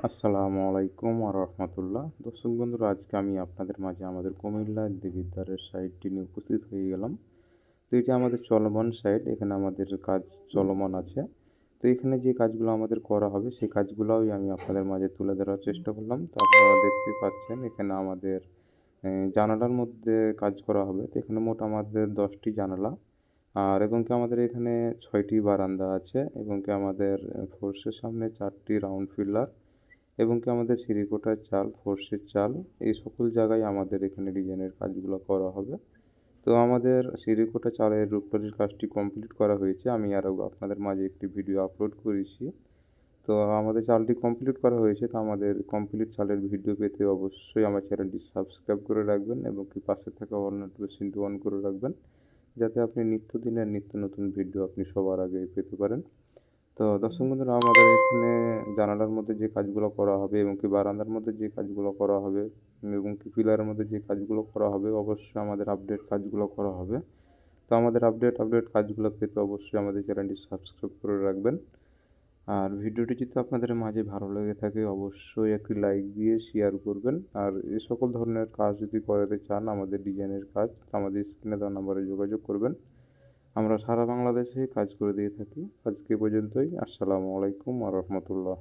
আসসালামু আলাইকুম রহমতুল্লাহ। দর্শক বন্ধুরা, আজকে আমি আপনাদের মাঝে আমাদের কুমিল্লার দেবিদ্বারের সাইটটি নিয়ে উপস্থিত হয়ে গেলাম। তো এটি আমাদের চলমান সাইট, এখানে আমাদের কাজ চলমান আছে। তো এখানে যে কাজগুলো আমাদের করা হবে সেই কাজগুলোই আমি আপনাদের মাঝে তুলে ধরার চেষ্টা করলাম। তো আপনারা দেখতেই পাচ্ছেন এখানে আমাদের জানালার মধ্যে কাজ করা হবে। তো এখানে মোট আমাদের 10টি জানালা আর এবং কি আমাদের এখানে 6টি বারান্দা আছে এবং কি আমাদের ফোর্সের সামনে 4টি রাউন্ড পিলার এবং কি আমাদের সিরিকোটার চাল, ফোর্সের চাল, এই সকল জায়গায় আমাদের এখানে ডিজাইনের কাজগুলো করা হবে। তো আমাদের সিরিকোটা চালের রূপকাঠির কাজটি কমপ্লিট করা হয়েছে। আমি আরও আপনাদের মাঝে একটি ভিডিও আপলোড করেছি। তো আমাদের চালটি কমপ্লিট করা হয়েছে। তো আমাদের কমপ্লিট চালের ভিডিও পেতে অবশ্যই আমার চ্যানেলটি সাবস্ক্রাইব করে রাখবেন এবং কি পাশে থাকা অল নোটিফিকেশনটি অন করে রাখবেন, যাতে আপনি নিত্যদিনের নিত্য নতুন ভিডিও আপনি সবার আগে পেতে পারেন। তো দর্শক বন্ধুরা, আমাদের এখানে জানালার মধ্যে যে কাজগুলো করা হবে এবং কি বারান্দার মধ্যে যে কাজগুলো করা হবে এবং কি পিলারের মধ্যে যে কাজগুলো করা হবে, অবশ্যই আমাদের আপডেট কাজগুলো করা হবে। তো আমাদের আপডেট কাজগুলো পেতে অবশ্যই আমাদের চ্যানেলটি সাবস্ক্রাইব করে রাখবেন। আর ভিডিওটি যদি আপনাদের মাঝে ভালো লেগে থাকে অবশ্যই একটি লাইক দিয়ে শেয়ার করবেন। আর এই সকল ধরনের কাজ যদি করাতে চান, আমাদের ডিজাইনের কাজ, আমাদের স্ক্রিনে দেওয়া নাম্বারে যোগাযোগ করবেন। আমরা সারা বাংলাদেশে কাজ করে দিয়ে থাকি। আজকে এ পর্যন্তই। আসসালামু আলাইকুম ওয়া রাহমাতুল্লাহ।